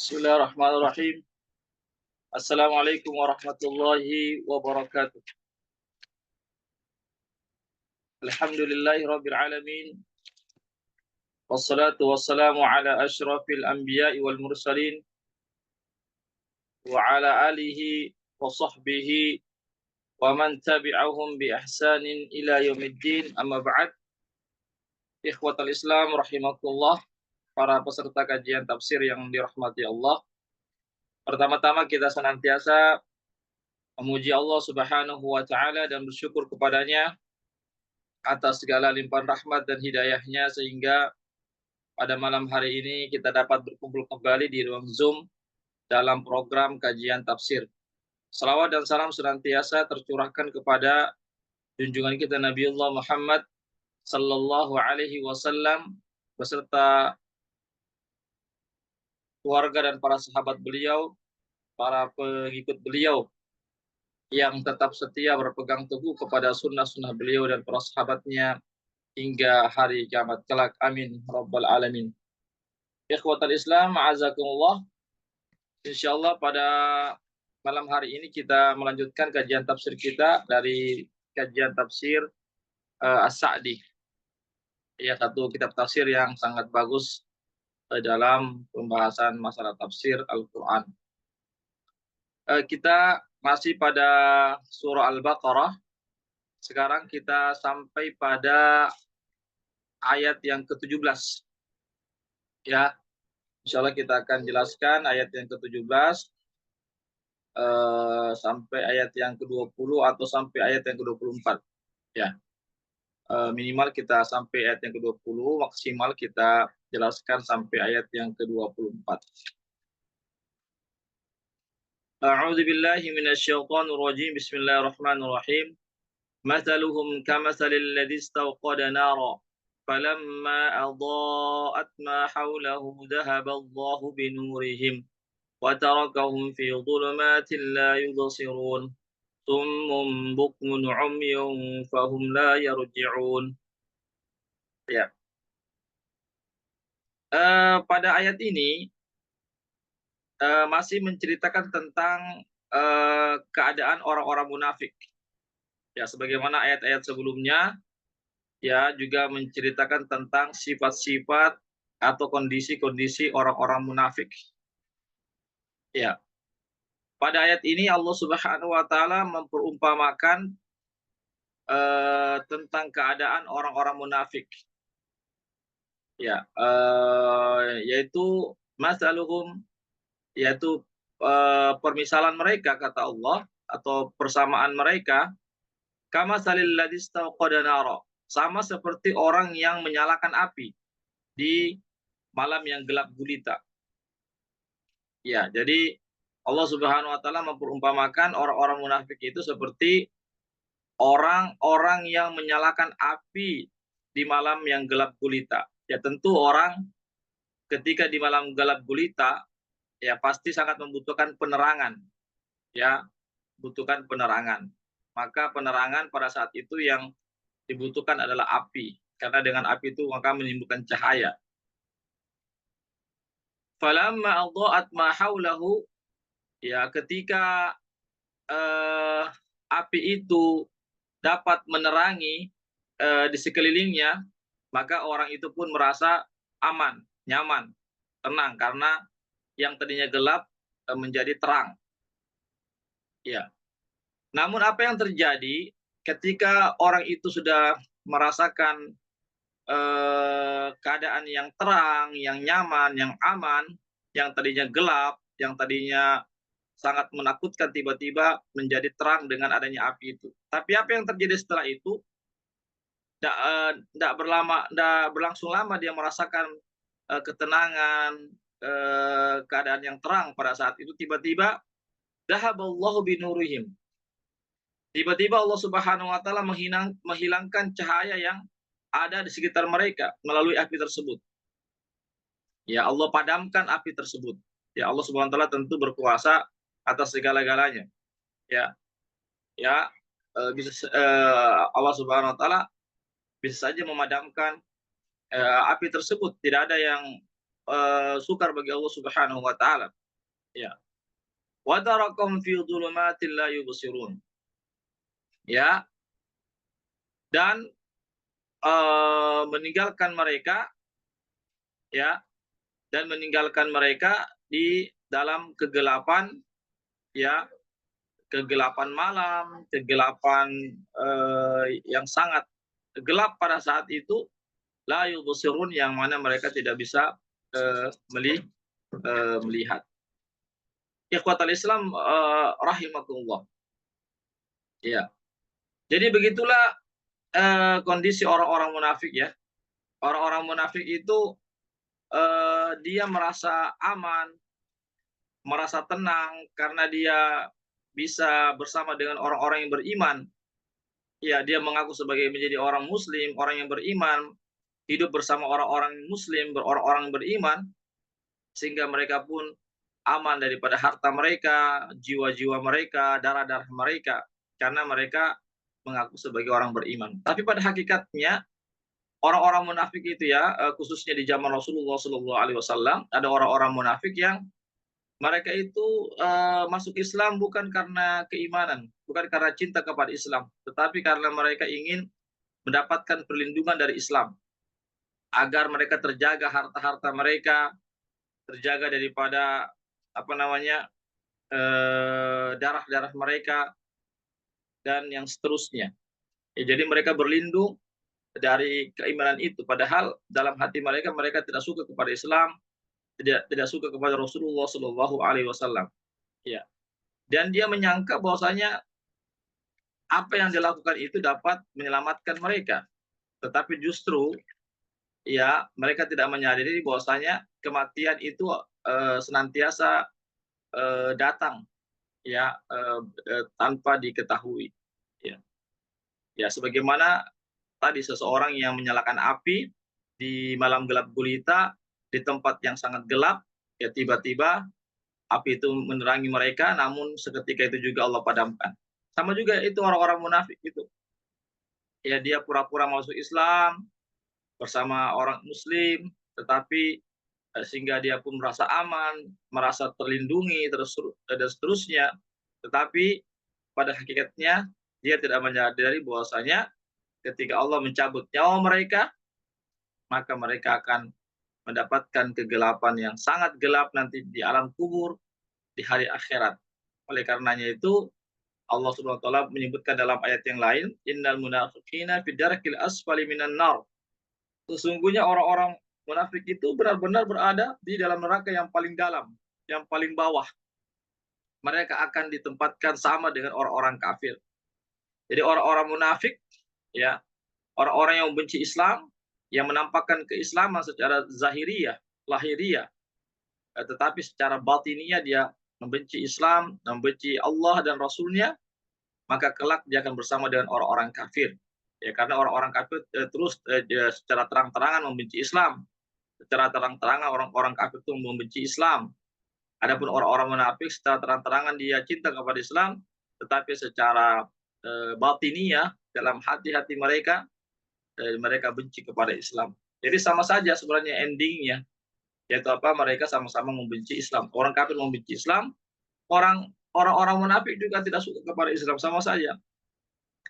Bismillahirrahmanirrahim. Assalamualaikum warahmatullahi wabarakatuh. Alhamdulillahi rabbil alamin. Wassalatu wassalamu ala asyrafil anbiya'i wal mursalin wa ala alihi wa sahbihi wa man tabi'ahum bi ihsanin ila yaumiddin. Amma ba'd. Ikhwatal Islam rahimakumullah, para peserta kajian tafsir yang dirahmati Allah. Pertama-tama kita senantiasa memuji Allah Subhanahu wa taala dan bersyukur kepadanya atas segala limpahan rahmat dan hidayahnya sehingga pada malam hari ini kita dapat berkumpul kembali di ruang Zoom dalam program kajian tafsir. Salawat dan salam senantiasa tercurahkan kepada junjungan kita Nabiullah Muhammad sallallahu alaihi wasallam beserta keluarga dan para sahabat beliau, para pengikut beliau yang tetap setia berpegang teguh kepada sunnah-sunnah beliau dan para sahabatnya hingga hari kiamat kelak. Amin rabbal alamin. Ikhwatal Islam, a'azakumullah. Insyaallah pada malam hari ini kita melanjutkan kajian tafsir kita dari kajian tafsir As-Sa'di. Ya, satu kitab tafsir yang sangat bagus dalam pembahasan masalah tafsir Al-Qur'an. Kita masih pada surah Al-Baqarah. Sekarang kita sampai pada ayat yang ke-17. Ya, insyaallah kita akan jelaskan ayat yang ke-17 sampai ayat yang ke-20 atau sampai ayat yang ke-24. Ya, minimal kita sampai ayat yang ke-20, maksimal kita jelaskan sampai ayat yang ke-24. A'udzu billahi minasyaitonir rajim. Bismillahirrahmanirrahim. Mathaluhum kamathalil ladzi istawqada nara falamma adaa'at ma hawlahu dhahaba Allahu binurihim wa tarakahum fi dhulumatin la yubsirun. Summun bukmun umyun fahum la yarji'un. Ya. Pada ayat ini masih menceritakan tentang keadaan orang-orang munafik. Ya, sebagaimana ayat-ayat sebelumnya, ya juga menceritakan tentang sifat-sifat atau kondisi-kondisi orang-orang munafik. Ya. Pada ayat ini Allah Subhanahu wa taala memperumpamakan tentang keadaan orang-orang munafik. Ya, yaitu masaluhum, yaitu permisalan mereka kata Allah atau persamaan mereka kama salil ladzi istawqada nara, sama seperti orang yang menyalakan api di malam yang gelap gulita. Ya, jadi Allah Subhanahu wa taala memperumpamakan orang-orang munafik itu seperti orang-orang yang menyalakan api di malam yang gelap gulita. Ya, tentu orang ketika di malam gelap gulita ya pasti sangat membutuhkan penerangan. Ya, butuhkan penerangan. Maka penerangan pada saat itu yang dibutuhkan adalah api, karena dengan api itu maka menimbulkan cahaya. Falamma adha'at ma haulahu, ya ketika api itu dapat menerangi di sekelilingnya, maka orang itu pun merasa aman, nyaman, tenang karena yang tadinya gelap menjadi terang. Ya. Namun apa yang terjadi ketika orang itu sudah merasakan keadaan yang terang, yang nyaman, yang aman, yang tadinya gelap, yang tadinya sangat menakutkan tiba-tiba menjadi terang dengan adanya api itu. Tapi apa yang terjadi setelah itu? Tidak berlangsung lama dia merasakan ketenangan, keadaan yang terang pada saat itu. Tiba-tiba dhahaballahu binurihim. Tiba-tiba Allah Subhanahu wa taala menghilangkan cahaya yang ada di sekitar mereka melalui api tersebut. Ya, Allah padamkan api tersebut. Ya, Allah Subhanahu wa taala tentu berkuasa atas segala-galanya. Ya. Ya, Allah Subhanahu wa taala bisa saja memadamkan api tersebut. Tidak ada yang sukar bagi Allah Subhanahu wa taala. Ya. Wa tarakum fi dhulumatin la yubsirun. Ya, dan meninggalkan mereka, ya, dan meninggalkan mereka di dalam kegelapan, ya, kegelapan malam, kegelapan yang sangat gelap pada saat itu, la yubsirun, yang mana mereka tidak bisa melihat. Ikhwatal Islam rahimakumullah. Ya. Jadi begitulah kondisi orang-orang munafik, ya. Orang-orang munafik itu dia merasa aman, merasa tenang karena dia bisa bersama dengan orang-orang yang beriman. Ya, dia mengaku sebagai menjadi orang muslim, orang yang beriman, hidup bersama orang-orang muslim, orang-orang beriman, sehingga mereka pun aman daripada harta mereka, jiwa-jiwa mereka, darah-darah mereka, karena mereka mengaku sebagai orang beriman. Tapi pada hakikatnya orang-orang munafik itu, ya, khususnya di zaman Rasulullah Shallallahu Alaihi Wasallam, ada orang-orang munafik yang mereka itu masuk Islam bukan karena keimanan, bukan karena cinta kepada Islam, tetapi karena mereka ingin mendapatkan perlindungan dari Islam, agar mereka terjaga harta-harta mereka, terjaga daripada apa namanya darah-darah mereka dan yang seterusnya. Ya, jadi mereka berlindung dari keimanan itu, padahal dalam hati mereka tidak suka kepada Islam, tidak suka kepada Rasulullah Shallallahu Alaihi Wasallam. Ya. Dan dia menyangka bahwasanya apa yang dilakukan itu dapat menyelamatkan mereka, tetapi justru, ya, mereka tidak menyadari bahwasanya kematian itu senantiasa datang, ya, tanpa diketahui. Ya. Ya, sebagaimana tadi seseorang yang menyalakan api di malam gelap gulita di tempat yang sangat gelap, ya, tiba-tiba api itu menerangi mereka, namun seketika itu juga Allah padamkan. Sama juga itu orang-orang munafik itu. Ya, dia pura-pura masuk Islam bersama orang muslim, tetapi sehingga dia pun merasa aman, merasa terlindungi, dan seterusnya. Tetapi pada hakikatnya dia tidak menyadari bahwasanya ketika Allah mencabut nyawa mereka, maka mereka akan mendapatkan kegelapan yang sangat gelap nanti di alam kubur, di hari akhirat. Oleh karenanya itu Allah Subhanahu wa taala menyebutkan dalam ayat yang lain, innal munafiqina fi darkil asfali minan nar. Sesungguhnya orang-orang munafik itu benar-benar berada di dalam neraka yang paling dalam, yang paling bawah. Mereka akan ditempatkan sama dengan orang-orang kafir. Jadi orang-orang munafik, ya, orang-orang yang membenci Islam, yang menampakkan keislaman secara zahiriyah, lahiriah, tetapi secara batiniah dia membenci Islam, membenci Allah dan Rasulnya, maka kelak dia akan bersama dengan orang-orang kafir. Ya, karena orang-orang kafir terus secara terang-terangan membenci Islam. Secara terang-terangan orang-orang kafir itu membenci Islam. Adapun orang-orang munafik secara terang-terangan dia cinta kepada Islam, tetapi secara batiniah dalam hati-hati mereka, mereka benci kepada Islam. Jadi sama saja sebenarnya endingnya, yaitu apa? Mereka sama-sama membenci Islam. Orang kafir membenci Islam, orang-orang munafik juga tidak suka kepada Islam, sama saja.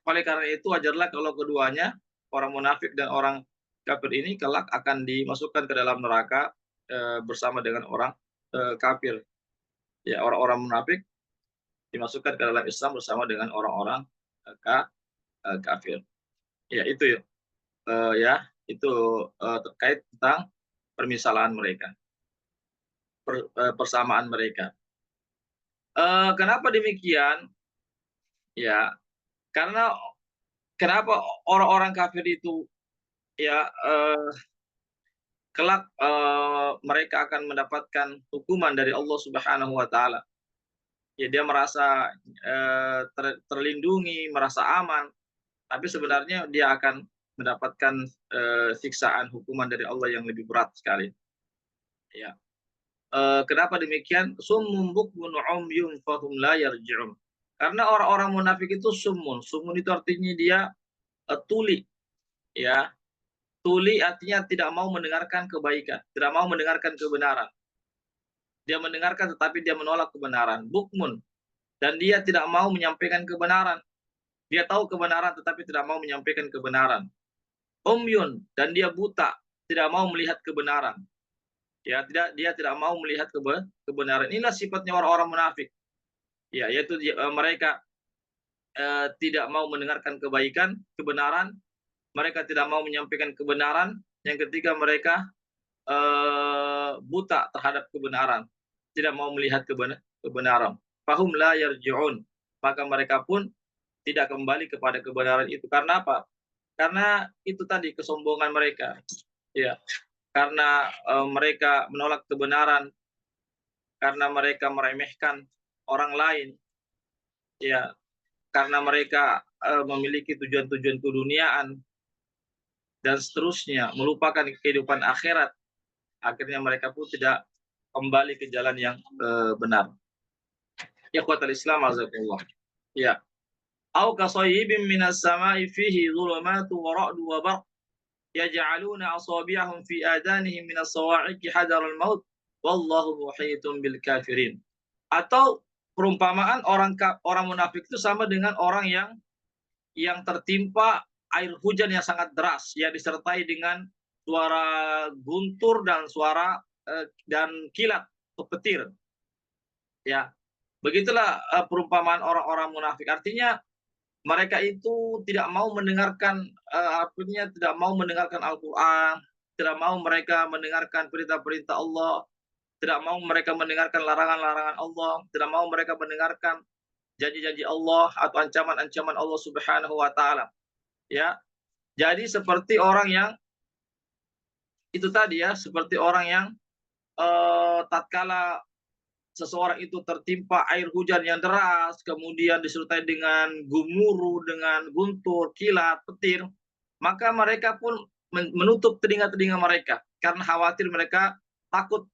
Oleh karena itu wajarlah kalau keduanya, orang munafik dan orang kafir ini kelak akan dimasukkan ke dalam neraka bersama dengan orang kafir. Ya, orang-orang munafik dimasukkan ke dalam Islam bersama dengan orang-orang kafir. Ya, itu ya, itu terkait tentang permisalan mereka, persamaan mereka. Kenapa demikian? Ya, karena kenapa orang-orang kafir itu, ya, kelak mereka akan mendapatkan hukuman dari Allah Subhanahu wa taala. Ya, dia merasa terlindungi, merasa aman, tapi sebenarnya dia akan mendapatkan siksaan hukuman dari Allah yang lebih berat sekali. Ya. Kenapa demikian? Summun bukmun umyun fahum la yarji'un. Karena orang-orang munafik itu sumun. Sumun itu artinya dia tuli, ya. Tuli artinya tidak mau mendengarkan kebaikan, tidak mau mendengarkan kebenaran. Dia mendengarkan tetapi dia menolak kebenaran. Bukmun, dan dia tidak mau menyampaikan kebenaran. Dia tahu kebenaran tetapi tidak mau menyampaikan kebenaran. Umyun, dan dia buta, tidak mau melihat kebenaran. Ya, dia tidak mau melihat kebenaran. Inilah sifatnya orang-orang munafik. Ya, yaitu mereka tidak mau mendengarkan kebaikan, kebenaran. Mereka tidak mau menyampaikan kebenaran. Yang ketiga, mereka buta terhadap kebenaran, tidak mau melihat kebenaran. Fahum la yarji'un, maka mereka pun tidak kembali kepada kebenaran itu. Karena apa? Karena itu tadi kesombongan mereka. Ya, karena mereka menolak kebenaran, karena mereka meremehkan orang lain. Ya, karena mereka memiliki tujuan-tujuan keduniaan dan seterusnya, melupakan kehidupan akhirat. Akhirnya mereka pun tidak kembali ke jalan yang benar. Ikhwatal Islam azakumullah. Ya. Au kasayyibin minas sama'i fihi dhulumatu wa ra'du wa barq yaj'aluna asabi'ahum fi adanihim minas sawa'iqi hadaral maut wallahu muhitun bil kafirin. Atau perumpamaan orang munafik itu sama dengan orang yang tertimpa air hujan yang sangat deras, yang disertai dengan suara guntur dan suara dan kilat atau petir. Ya, begitulah perumpamaan orang-orang munafik. Artinya mereka itu tidak mau mendengarkan, artinya tidak mau mendengarkan Al-Quran, tidak mau mereka mendengarkan perintah-perintah Allah, tidak mau mereka mendengarkan larangan-larangan Allah, tidak mau mereka mendengarkan janji-janji Allah atau ancaman-ancaman Allah Subhanahu wa taala. Ya. Jadi seperti orang yang itu tadi ya, seperti orang yang tatkala seseorang itu tertimpa air hujan yang deras, kemudian disertai dengan gemuruh, dengan guntur, kilat, petir, maka mereka pun menutup telinga-telinga mereka karena khawatir mereka takut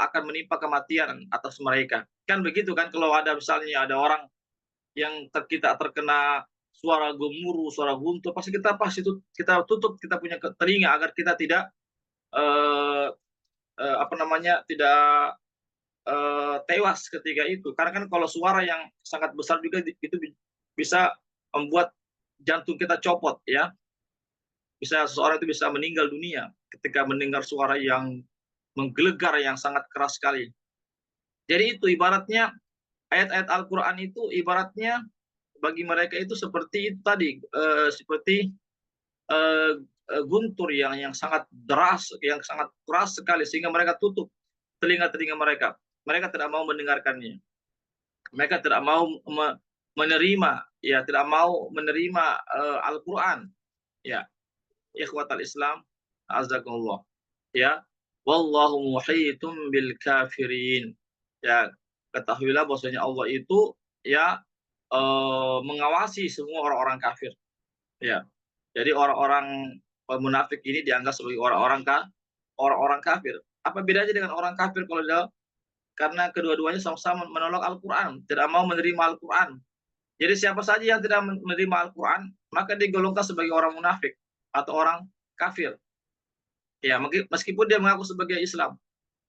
akan menimpa kematian atas mereka. Kan begitu kan, kalau ada misalnya ada orang yang kita terkena suara gemuruh, suara guntur, pasti kita tutup kita punya telinga agar kita tidak apa namanya, tidak tewas ketika itu. Karena kan kalau suara yang sangat besar juga itu bisa membuat jantung kita copot ya. Bisa seseorang itu bisa meninggal dunia ketika mendengar suara yang menggelegar yang sangat keras sekali. Jadi itu ibaratnya ayat-ayat Al-Qur'an itu ibaratnya bagi mereka itu seperti itu tadi, seperti guntur yang sangat deras, yang sangat keras sekali sehingga mereka tutup telinga-telinga mereka. Mereka tidak mau mendengarkannya. Mereka tidak mau menerima, ya tidak mau menerima Al-Quran. Ya, ikhwatal Islam, azakumullah. Ya, wallahu muhitum bil kafirin. Ya, ketahuilah bahwasanya Allah itu ya mengawasi semua orang-orang kafir. Ya, jadi orang-orang munafik ini dianggap sebagai orang-orang kafir. Apa bedanya dengan orang kafir kalau dia, karena kedua-duanya sama-sama menolak Al-Quran, tidak mau menerima Al-Quran. Jadi siapa saja yang tidak menerima Al-Quran, maka digolongkan sebagai orang munafik atau orang kafir. Ya, meskipun dia mengaku sebagai Islam.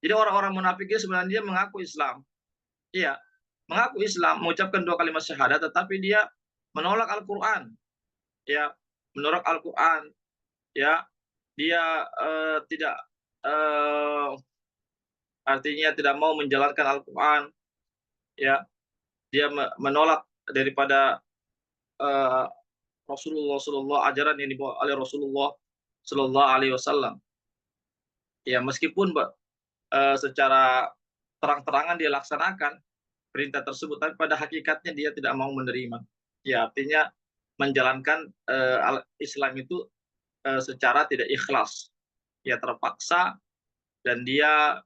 Jadi orang-orang munafik itu sebenarnya dia mengaku Islam. Iya, mengaku Islam, mengucapkan 2 kalimat syahadat, tetapi dia menolak Al-Quran. Ya, menolak Al-Quran. Ya, dia tidak artinya tidak mau menjalankan Al-Quran. Ya, dia menolak daripada Rasulullah ajaran yang dibawa oleh Rasulullah Shallallahu Alaihi Wasallam. Ya, meskipun secara terang-terangan dia laksanakan perintah tersebut, tapi pada hakikatnya dia tidak mau menerima. Ya, artinya menjalankan Islam itu secara tidak ikhlas. Ya, terpaksa, dan dia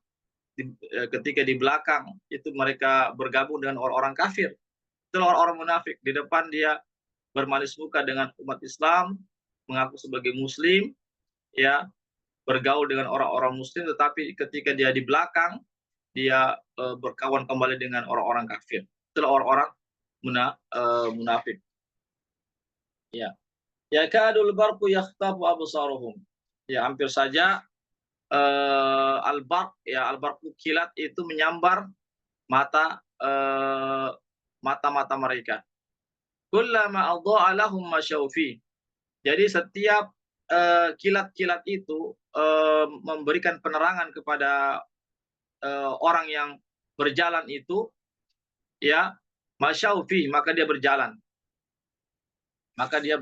ketika di belakang itu mereka bergabung dengan orang-orang kafir. Itu orang-orang munafik. Di depan dia bermanis muka dengan umat Islam, mengaku sebagai Muslim, ya, bergaul dengan orang-orang Muslim, tetapi ketika dia di belakang, dia berkawan kembali dengan orang-orang kafir. Itulah orang-orang munafik. Ya, yakadul barqu yakhtafu absaruhum. Ya, hampir saja al-barq ya, al-barqu kilat itu menyambar mata mata-mata mereka. Kullama adha'a lahum masyaw fi. Jadi setiap kilat-kilat itu memberikan penerangan kepada orang yang berjalan itu, ya, masyaw fi, maka dia berjalan. Maka dia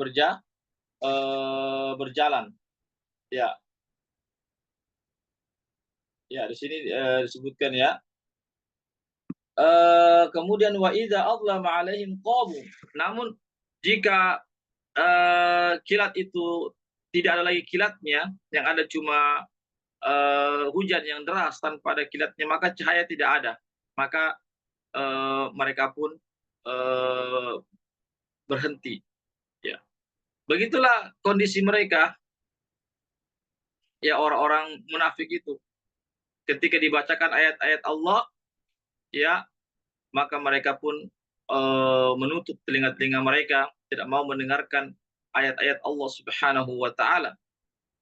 berjalan. Ya, ya di sini disebutkan ya. Kemudian wa idza adlama alaihim qamu. Namun jika kilat itu tidak ada lagi kilatnya, yang ada cuma hujan yang deras tanpa ada kilatnya, maka cahaya tidak ada. Maka mereka pun berhenti. Ya. Begitulah kondisi mereka, ya, orang-orang munafik itu. Ketika dibacakan ayat-ayat Allah, ya, maka mereka pun menutup telinga-telinga mereka, tidak mau mendengarkan ayat-ayat Allah Subhanahu wa taala.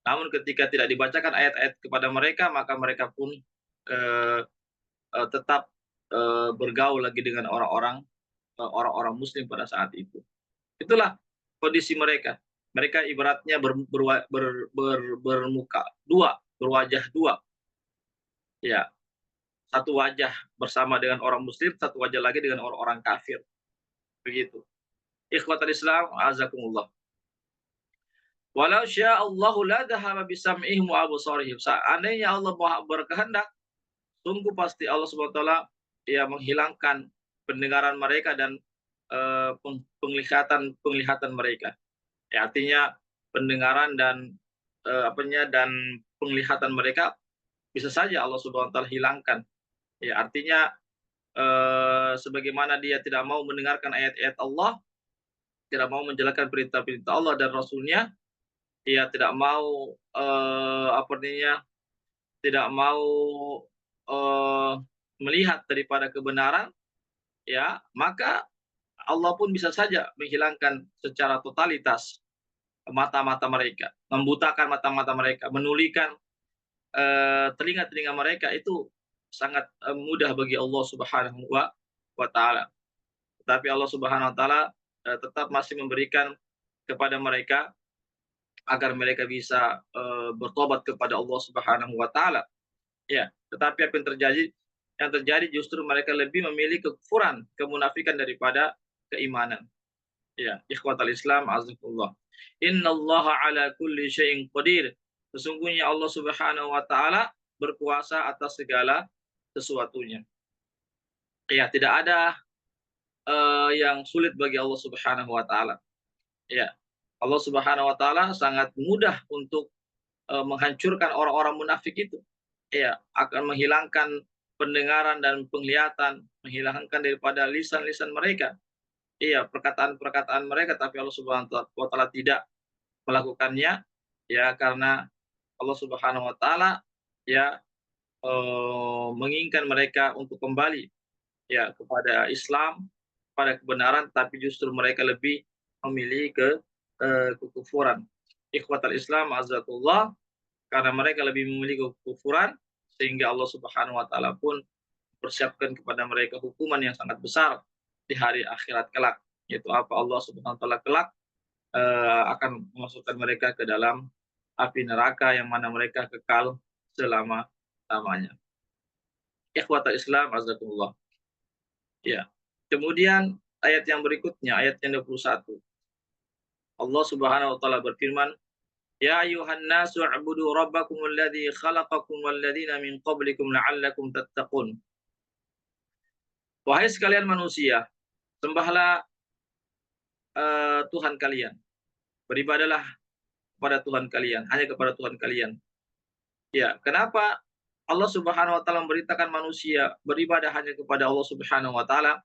Namun ketika tidak dibacakan ayat-ayat kepada mereka, maka mereka pun tetap bergaul lagi dengan orang-orang muslim pada saat itu. Itulah kondisi mereka. Mereka ibaratnya bermuka dua, berwajah dua. Ya, satu wajah bersama dengan orang muslim, satu wajah lagi dengan orang-orang kafir. Begitu. Ikhwatul Islam, azakumullah. Walau sya'allahu la dhahaba bisam'ihim wa absarihim. Seandainya Allah berkehendak, sungguh pasti Allah Subhanahu wa taala ya menghilangkan pendengaran mereka dan penglihatan mereka. Ya, artinya pendengaran dan dan penglihatan mereka bisa saja Allah Subhanahu wa taala hilangkan. Ya, artinya sebagaimana dia tidak mau mendengarkan ayat-ayat Allah, tidak mau menjalankan perintah-perintah Allah dan Rasul-Nya, dia tidak mau tidak mau melihat daripada kebenaran, ya, maka Allah pun bisa saja menghilangkan secara totalitas mata-mata mereka, membutakan mata-mata mereka, menulikan telinga-telinga mereka. Itu sangat mudah bagi Allah Subhanahu wa taala. Tetapi Allah Subhanahu wa taala tetap masih memberikan kepada mereka agar mereka bisa bertobat kepada Allah Subhanahu wa taala. Ya, tetapi apa yang terjadi? Yang terjadi justru mereka lebih memilih kekufuran, kemunafikan daripada keimanan. Ya, ikhwatal Islam, azakumullah. Innallaha ala kulli syai'in qadir. Sesungguhnya Allah Subhanahu wa taala berkuasa atas segala sesuatunya. Ya, tidak ada yang sulit bagi Allah Subhanahu wa taala. Ya. Allah Subhanahu wa taala sangat mudah untuk menghancurkan orang-orang munafik itu. Ya, akan menghilangkan pendengaran dan penglihatan, menghilangkan daripada lisan-lisan mereka. Iya, perkataan-perkataan mereka, tapi Allah Subhanahu wa taala tidak melakukannya, ya, karena Allah Subhanahu wa taala ya menginginkan mereka untuk kembali ya kepada Islam, pada kebenaran, tapi justru mereka lebih memilih kekufuran. Ikhwatal Islam azatullah, karena mereka lebih memilih kekufuran, sehingga Allah Subhanahu wa taala pun persiapkan kepada mereka hukuman yang sangat besar di hari akhirat kelak. Yaitu apa? Allah Subhanahu wa taala kelak akan memasukkan mereka ke dalam api neraka yang mana mereka kekal selama-lamanya. Ikhwatal Islam azakumullah. Ya. Kemudian ayat yang berikutnya, ayat yang 21. Allah Subhanahu wa taala berfirman, "Ya ayuhan nasu u'budu rabbakum alladzi khalaqakum walladzina min qablikum la'allakum tattaqun." Wahai sekalian manusia, sembahlah Tuhan kalian. Beribadalah kepada Tuhan kalian, hanya kepada Tuhan kalian. Ya, kenapa Allah Subhanahu wa taala memberitakan manusia beribadah hanya kepada Allah Subhanahu wa taala?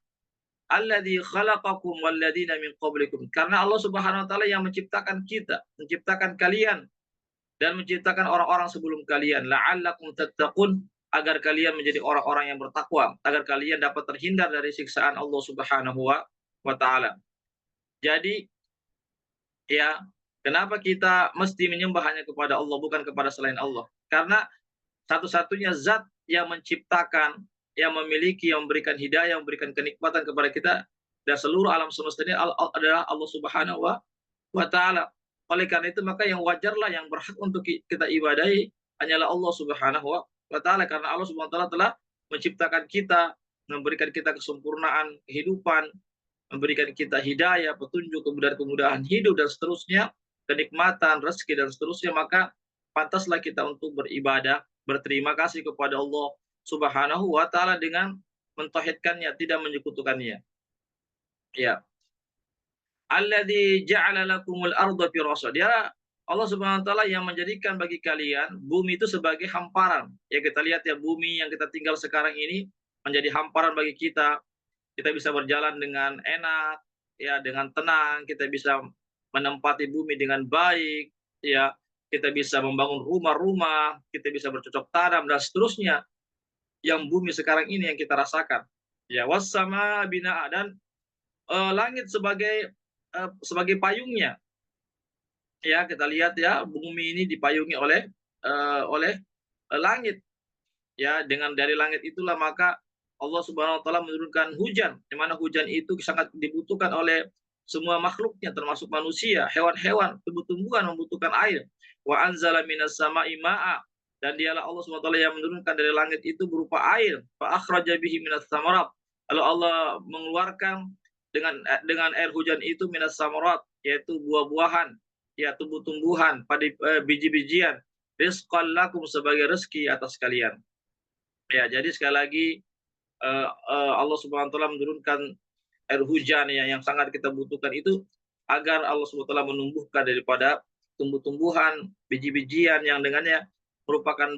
Alladzi khalaqakum walladzina min qablikum. Karena Allah Subhanahu wa taala yang menciptakan kita, menciptakan kalian dan menciptakan orang-orang sebelum kalian, la'allakum tattaqun, agar kalian menjadi orang-orang yang bertakwa, agar kalian dapat terhindar dari siksaan Allah Subhanahu wa taala. Jadi ya, Kenapa kita mesti menyembah hanya kepada Allah, bukan kepada selain Allah? Karena satu-satunya zat yang menciptakan, yang memiliki, yang memberikan hidayah, yang memberikan kenikmatan kepada kita dan seluruh alam semesta ini adalah Allah Subhanahu wa taala. Oleh karena itu maka yang wajarlah, yang berhak untuk kita ibadahi hanyalah Allah Subhanahu wa taala, karena Allah Subhanahu wa taala telah menciptakan kita, memberikan kita kesempurnaan kehidupan, memberikan kita hidayah, petunjuk, kemudahan-kemudahan hidup dan seterusnya, kenikmatan, rezeki dan seterusnya, maka pantaslah kita untuk beribadah, berterima kasih kepada Allah Subhanahu wa taala dengan mentauhidkannya, tidak menyekutukannya. Ya. Alladzi ja'ala lakumul arda firasha. Dia Allah Subhanahu wa taala yang menjadikan bagi kalian bumi itu sebagai hamparan. Ya, kita lihat ya, bumi yang kita tinggal sekarang ini menjadi hamparan bagi kita. Kita bisa berjalan dengan enak, ya, dengan tenang, kita bisa menempati bumi dengan baik, ya, kita bisa membangun rumah-rumah, kita bisa bercocok tanam dan seterusnya. Yang bumi sekarang ini yang kita rasakan. Ya, wassama bina, dan langit sebagai payungnya. Ya, kita lihat ya, bumi ini dipayungi oleh langit. Ya, dengan dari langit itulah maka Allah Subhanahu wa taala menurunkan hujan, di mana hujan itu sangat dibutuhkan oleh semua makhluknya, termasuk manusia, hewan-hewan, tumbuh-tumbuhan membutuhkan air. Wa anzala minas sama'i ma'a, dan dialah Allah Subhanahu wa taala yang menurunkan dari langit itu berupa air. Fa akhraja bihi minas samarat. Lalu Allah mengeluarkan dengan air hujan itu minas samarat, yaitu buah-buahan, ya, tumbuh-tumbuhan, biji-bijian, rizqan lakum, sebagai rezeki atas kalian. Ya, jadi sekali lagi Allah Subhanahu wa taala menurunkan air hujan yang sangat kita butuhkan itu agar Allah Subhanahu wa taala menumbuhkan daripada tumbuh-tumbuhan, biji-bijian yang dengannya merupakan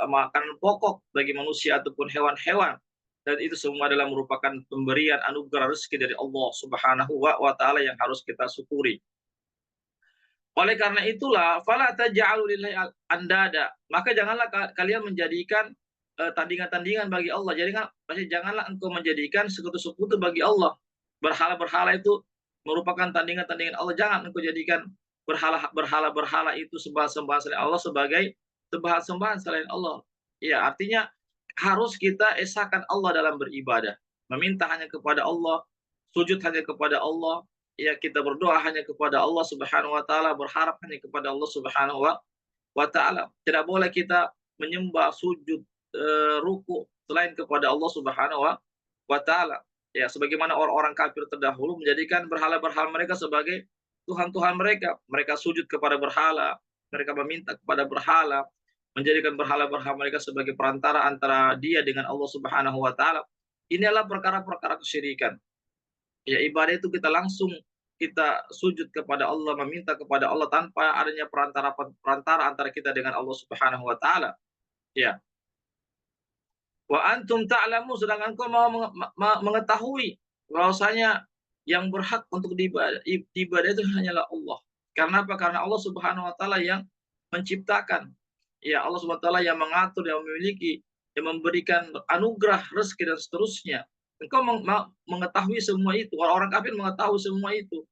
makanan pokok bagi manusia ataupun hewan-hewan, dan itu semua adalah merupakan pemberian anugerah rezeki dari Allah Subhanahu wa taala yang harus kita syukuri. Oleh karena itulah, fala taj'alu lillahi andada, maka janganlah kalian menjadikan tandingan-tandingan bagi Allah. Jadi janganlah engkau menjadikan sekutu-sekutu bagi Allah. Berhala-berhala itu merupakan tandingan-tandingan Allah. Jangan engkau jadikan berhala-berhala itu sembahan-sembahan selain Allah sebagai sembahan-sembahan selain Allah. Ya, artinya harus kita esakan Allah dalam beribadah. Meminta hanya kepada Allah, sujud hanya kepada Allah, ya, kita berdoa hanya kepada Allah Subhanahu wa taala, berharap hanya kepada Allah Subhanahu wa taala. Tidak boleh kita menyembah, sujud, ruku selain kepada Allah Subhanahu wa taala. Ya, sebagaimana orang-orang kafir terdahulu menjadikan berhala-berhala mereka sebagai tuhan-tuhan mereka. Mereka sujud kepada berhala, mereka meminta kepada berhala, menjadikan berhala-berhala mereka sebagai perantara antara dia dengan Allah Subhanahu wa taala. Ini adalah perkara-perkara kesyirikan. Ya, ibadah itu kita sujud kepada Allah, meminta kepada Allah tanpa adanya perantara antara kita dengan Allah Subhanahu wa taala. Ya. Wa antum ta'lamu, sedangkan kau mau mengetahui bahwasanya yang berhak untuk diibadah itu hanyalah Allah. Karena apa? Karena Allah Subhanahu wa taala yang menciptakan. Ya, Allah Subhanahu wa taala yang mengatur, yang memiliki, yang memberikan anugerah, rezeki dan seterusnya. Engkau mengetahui semua itu. Orang-orang kafir mengetahui semua itu.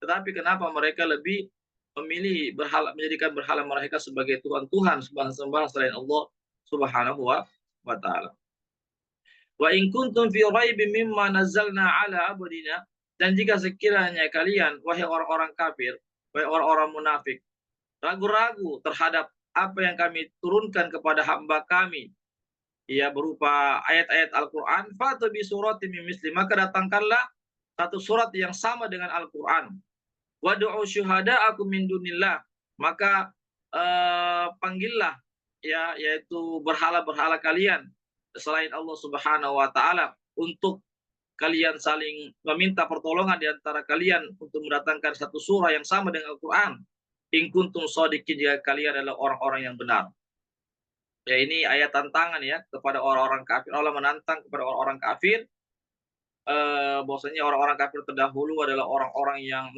Tetapi kenapa mereka lebih memilih menjadikan berhala mereka sebagai tuhan-tuhan, sembahan-sembahan selain Allah Subhanahu wa taala. Wa in kuntum fi raibin mimma nazzalna ala abdina, dan jika sekiranya kalian, wahai orang-orang kafir, wahai orang-orang munafik, ragu-ragu terhadap apa yang kami turunkan kepada hamba kami, ya, berupa ayat-ayat Al-Qur'an, fatu bi suratin min misli, maka datangkanlah satu surat yang sama dengan Al-Qur'an. Wad'u syuhada'akum min dunillah, maka panggillah, ya, yaitu berhala-berhala kalian selain Allah Subhanahu wa taala, untuk kalian saling meminta pertolongan di antara kalian untuk mendatangkan satu surah yang sama dengan Al-Qur'an. In kuntum shadiqin, jika kalian adalah orang-orang yang benar. Ya, ini ayat tantangan ya kepada orang-orang kafir. Allah menantang kepada orang-orang kafir, bahwasanya orang-orang kafir terdahulu adalah orang-orang yang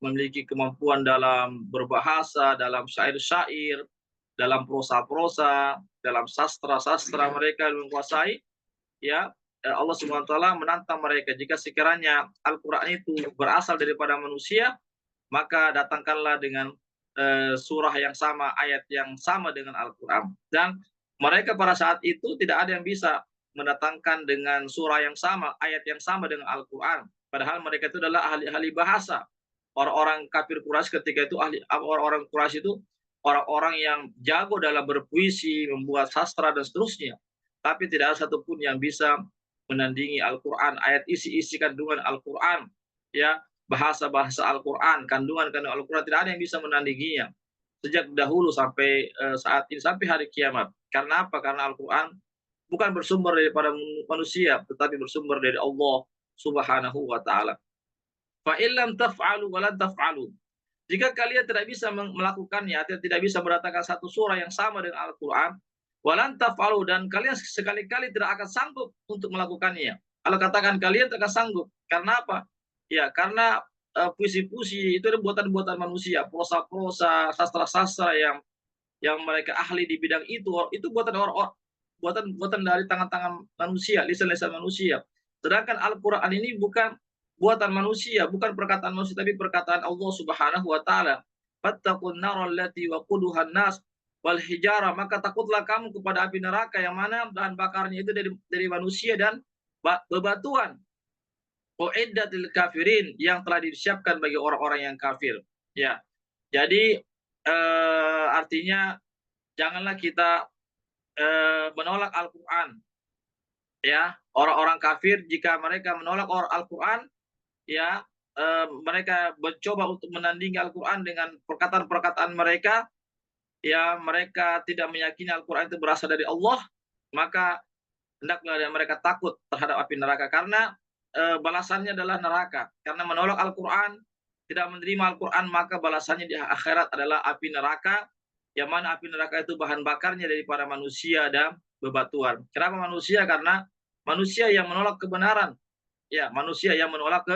memiliki kemampuan dalam berbahasa, dalam syair-syair, dalam prosa-prosa, dalam sastra-sastra mereka menguasai. Ya, Allah Subhanahu wa taala menantang mereka, jika sekiranya Al-Qur'an itu berasal daripada manusia, maka datangkanlah dengan surah yang sama, ayat yang sama dengan Al-Quran. Dan mereka pada saat itu tidak ada yang bisa mendatangkan dengan surah yang sama, ayat yang sama dengan Al-Quran. Padahal mereka itu adalah ahli-ahli bahasa. Orang-orang kafir Quraisy ketika itu, orang-orang Quraisy itu orang-orang yang jago dalam berpuisi, membuat sastra dan seterusnya. Tapi tidak ada satupun yang bisa menandingi Al-Quran, ayat isi-isi kandungan Al-Quran, ya, bahasa-bahasa Al-Quran, kandungan-kandungan Al-Quran, tidak ada yang bisa menandinginya sejak dahulu sampai saat ini, sampai hari kiamat. Karena apa? Karena Al-Quran bukan bersumber daripada manusia, tetapi bersumber dari Allah Subhanahu wa taala. Fa illam taf'alu wa lan taf'alu. Jika kalian tidak bisa melakukannya, atau tidak bisa mendatangkan satu surah yang sama dengan Al-Quran, walan taf'alu, dan kalian sekali-kali tidak akan sanggup untuk melakukannya. Kalau katakan kalian tidak akan sanggup, karena apa? Ya, karena puisi-puisi itu adalah buatan-buatan manusia, prosa-prosa, sastra-sastra yang mereka ahli di bidang itu buatan orang, buatan dari tangan-tangan manusia, lisan-lisan manusia. Sedangkan Al-Quran ini bukan buatan manusia, bukan perkataan manusia, tapi perkataan Allah Subhanahu wa taala. Fattaqun naral lati waquduhan nas wal hijara, maka takutlah kamu kepada api neraka yang mana bahan bakarnya itu dari manusia dan bebatuan. Uiddatil kafirin, yang telah disiapkan bagi orang-orang yang kafir. Ya. Jadi artinya janganlah kita menolak Al-Quran. Ya, orang-orang kafir jika mereka menolak Al-Quran, ya, mereka mencoba untuk menandingi Al-Quran dengan perkataan-perkataan mereka, ya, mereka tidak meyakini Al-Quran itu berasal dari Allah, maka hendaklah mereka takut terhadap api neraka, karena balasannya adalah neraka. Karena menolak Al-Quran, tidak menerima Al-Quran, maka balasannya di akhirat adalah api neraka, yang mana api neraka itu bahan bakarnya daripada manusia dan bebatuan. Kenapa manusia? Karena manusia yang menolak kebenaran. Ya, manusia yang menolak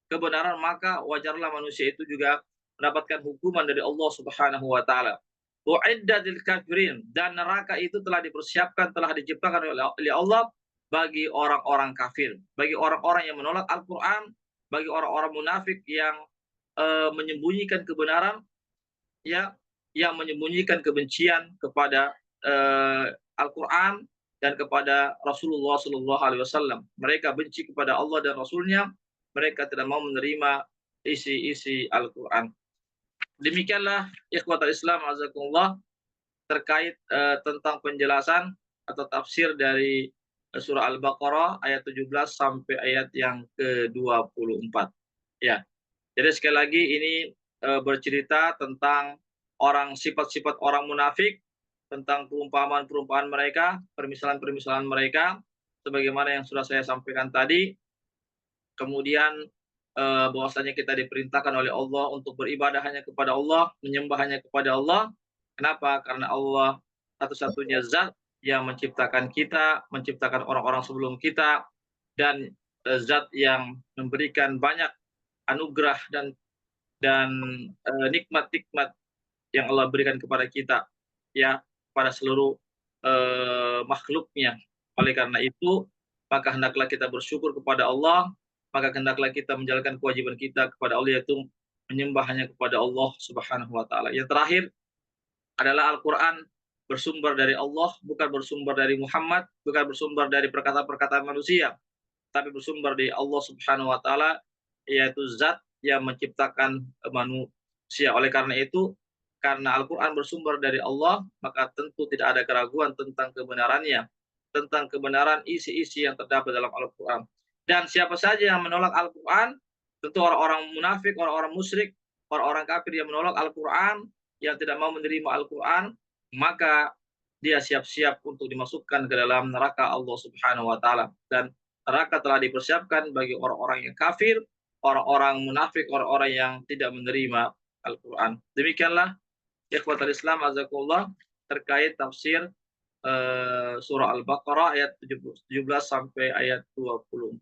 kebenaran, maka wajarlah manusia itu juga mendapatkan hukuman dari Allah Subhanahu wa taala. Uiddatil kafirin, dan neraka itu telah dipersiapkan, telah diciptakan oleh Allah bagi orang-orang kafir, bagi orang-orang yang menolak Al-Qur'an, bagi orang-orang munafik yang menyembunyikan kebenaran, ya, yang menyembunyikan kebencian kepada Al-Qur'an dan kepada Rasulullah Shallallahu Alaihi Wasallam. Mereka benci kepada Allah dan Rasulnya, mereka tidak mau menerima isi-isi Al-Quran. Demikianlah ikhwatal Islam azakumullah terkait tentang penjelasan atau tafsir dari surah Al-Baqarah ayat 17 sampai ayat yang ke-24. Ya. Jadi sekali lagi ini bercerita tentang sifat-sifat orang munafik, tentang perumpamaan-perumpamaan mereka, permisalan-permisalan mereka, sebagaimana yang sudah saya sampaikan tadi. Kemudian bahwasanya kita diperintahkan oleh Allah untuk beribadah hanya kepada Allah, menyembah hanya kepada Allah. Kenapa? Karena Allah satu-satunya zat yang menciptakan kita, menciptakan orang-orang sebelum kita, dan zat yang memberikan banyak anugerah dan nikmat-nikmat yang Allah berikan kepada kita, ya, pada seluruh makhluknya. Oleh karena itu, maka hendaklah kita bersyukur kepada Allah, maka hendaklah kita menjalankan kewajiban kita kepada Allah, yaitu menyembah hanya kepada Allah Subhanahu wa taala. Yang terakhir adalah Al-Qur'an bersumber dari Allah, bukan bersumber dari Muhammad, bukan bersumber dari perkataan-perkataan manusia, tapi bersumber dari Allah Subhanahu wa taala, yaitu zat yang menciptakan manusia. Oleh karena itu, karena Al-Quran bersumber dari Allah, maka tentu tidak ada keraguan tentang kebenarannya, tentang kebenaran isi-isi yang terdapat dalam Al-Quran. Dan siapa saja yang menolak Al-Quran, tentu orang-orang munafik, orang-orang musyrik, orang-orang kafir yang menolak Al-Quran, yang tidak mau menerima Al-Quran, maka dia siap-siap untuk dimasukkan ke dalam neraka Allah Subhanahu wa taala. Dan neraka telah dipersiapkan bagi orang-orang yang kafir, orang-orang munafik, orang-orang yang tidak menerima Al-Quran. Demikianlah ikhwatal Islam azakullah terkait tafsir surah Al-Baqarah ayat 17 sampai ayat 24.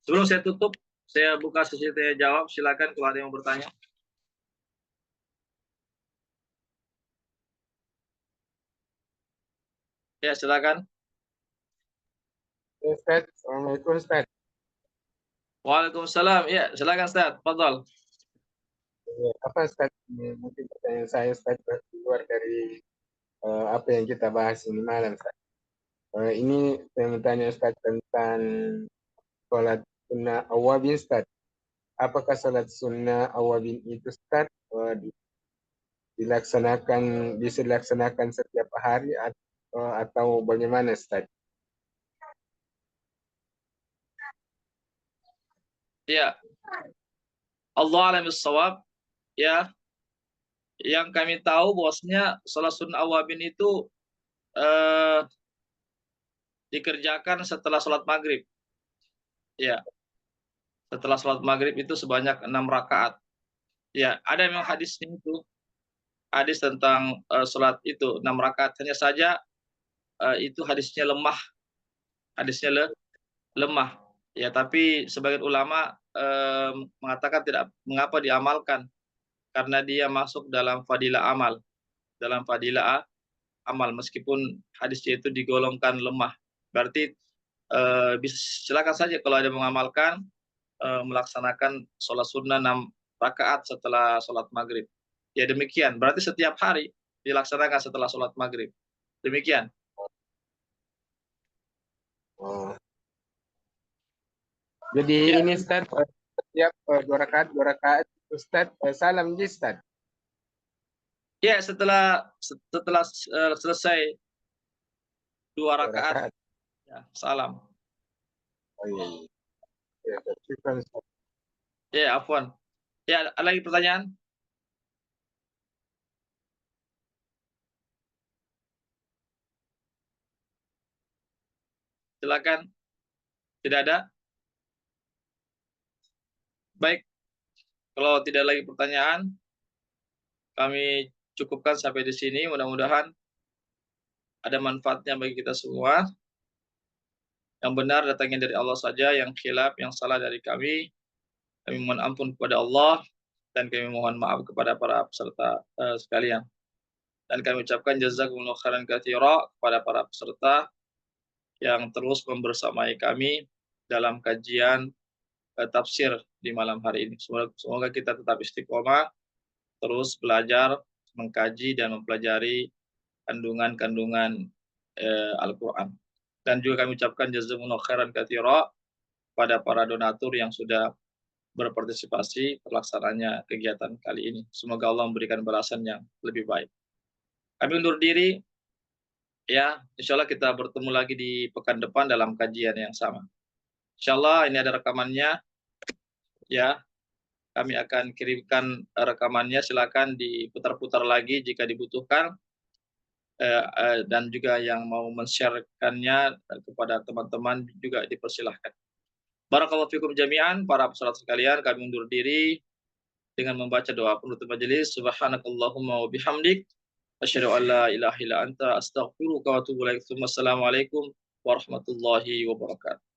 Sebelum saya tutup, saya buka sesi tanya jawab. Silakan kalau ada yang mau bertanya. Ya, silakan. Ustaz, Assalamualaikum Ustaz. Waalaikumsalam. Ya, silakan Ustaz. Fadhal. Apa Ustaz? Mungkin pertanyaan saya Ustaz di luar dari apa yang kita bahas ini malam Ustaz. Ini saya mau tanya Ustaz tentang sholat sunnah awabin Ustaz. Apakah sholat sunnah awabin itu Ustaz dilaksanakan bisa dilaksanakan setiap hari atau bagaimana Ustaz? Ya, Allah alam bisawab. Ya, yang kami tahu bahwasanya sholat sunnah awabin itu eh, dikerjakan setelah sholat maghrib. Ya, setelah sholat maghrib itu sebanyak 6 rakaat. Ya, ada memang hadisnya itu, hadis tentang sholat itu 6 rakaat. Hanya saja itu hadisnya lemah, hadisnya lemah. Ya, tapi sebagian ulama mengatakan tidak mengapa diamalkan karena dia masuk dalam fadilah amal, dalam fadilah amal meskipun hadisnya itu digolongkan lemah. Berarti bisa silakan saja kalau ada mengamalkan melaksanakan sholat sunnah 6 rakaat setelah sholat maghrib. Ya demikian. Berarti setiap hari dilaksanakan setelah sholat maghrib. Demikian. Oh. Jadi Ya, ini Ustaz setiap dua rakaat Ustaz salam ji Ustaz. ya setelah selesai 2 rakaat, Rakaat. ya salam. Oh iya. Ya, syukran, Ustaz. Ya, afwan. Ya, ada lagi pertanyaan? Silakan. Tidak ada? Baik, kalau tidak lagi pertanyaan, kami cukupkan sampai di sini. Mudah-mudahan ada manfaatnya bagi kita semua. Yang benar datangnya dari Allah saja, yang khilaf, yang salah dari kami. Kami mohon ampun kepada Allah dan kami mohon maaf kepada para peserta sekalian. Dan kami ucapkan jazakumullah khairan katsira kepada para peserta yang terus membersamai kami dalam kajian tafsir di malam hari ini. Semoga kita tetap istiqomah, terus belajar, mengkaji dan mempelajari kandungan-kandungan Al-Quran. Dan juga kami ucapkan jazakumullah khairan katsira pada para donatur yang sudah berpartisipasi terlaksananya kegiatan kali ini. Semoga Allah memberikan balasan yang lebih baik. Kami undur diri, ya. Insya Allah kita bertemu lagi di pekan depan dalam kajian yang sama. Insya Allah ini ada rekamannya, ya. Kami akan kirimkan rekamannya. Silakan diputar-putar lagi jika dibutuhkan. Dan juga yang mau men-share-kannya kepada teman-teman juga dipersilahkan. Barakallahu fikum jami'an, para peserta sekalian, kami undur diri dengan membaca doa penutup majelis. Subhanakallahumma wa bihamdik, asyhadu an la ilaha illa anta, astaghfiruka wa atubu ilaik. Assalamualaikum warahmatullahi wabarakatuh.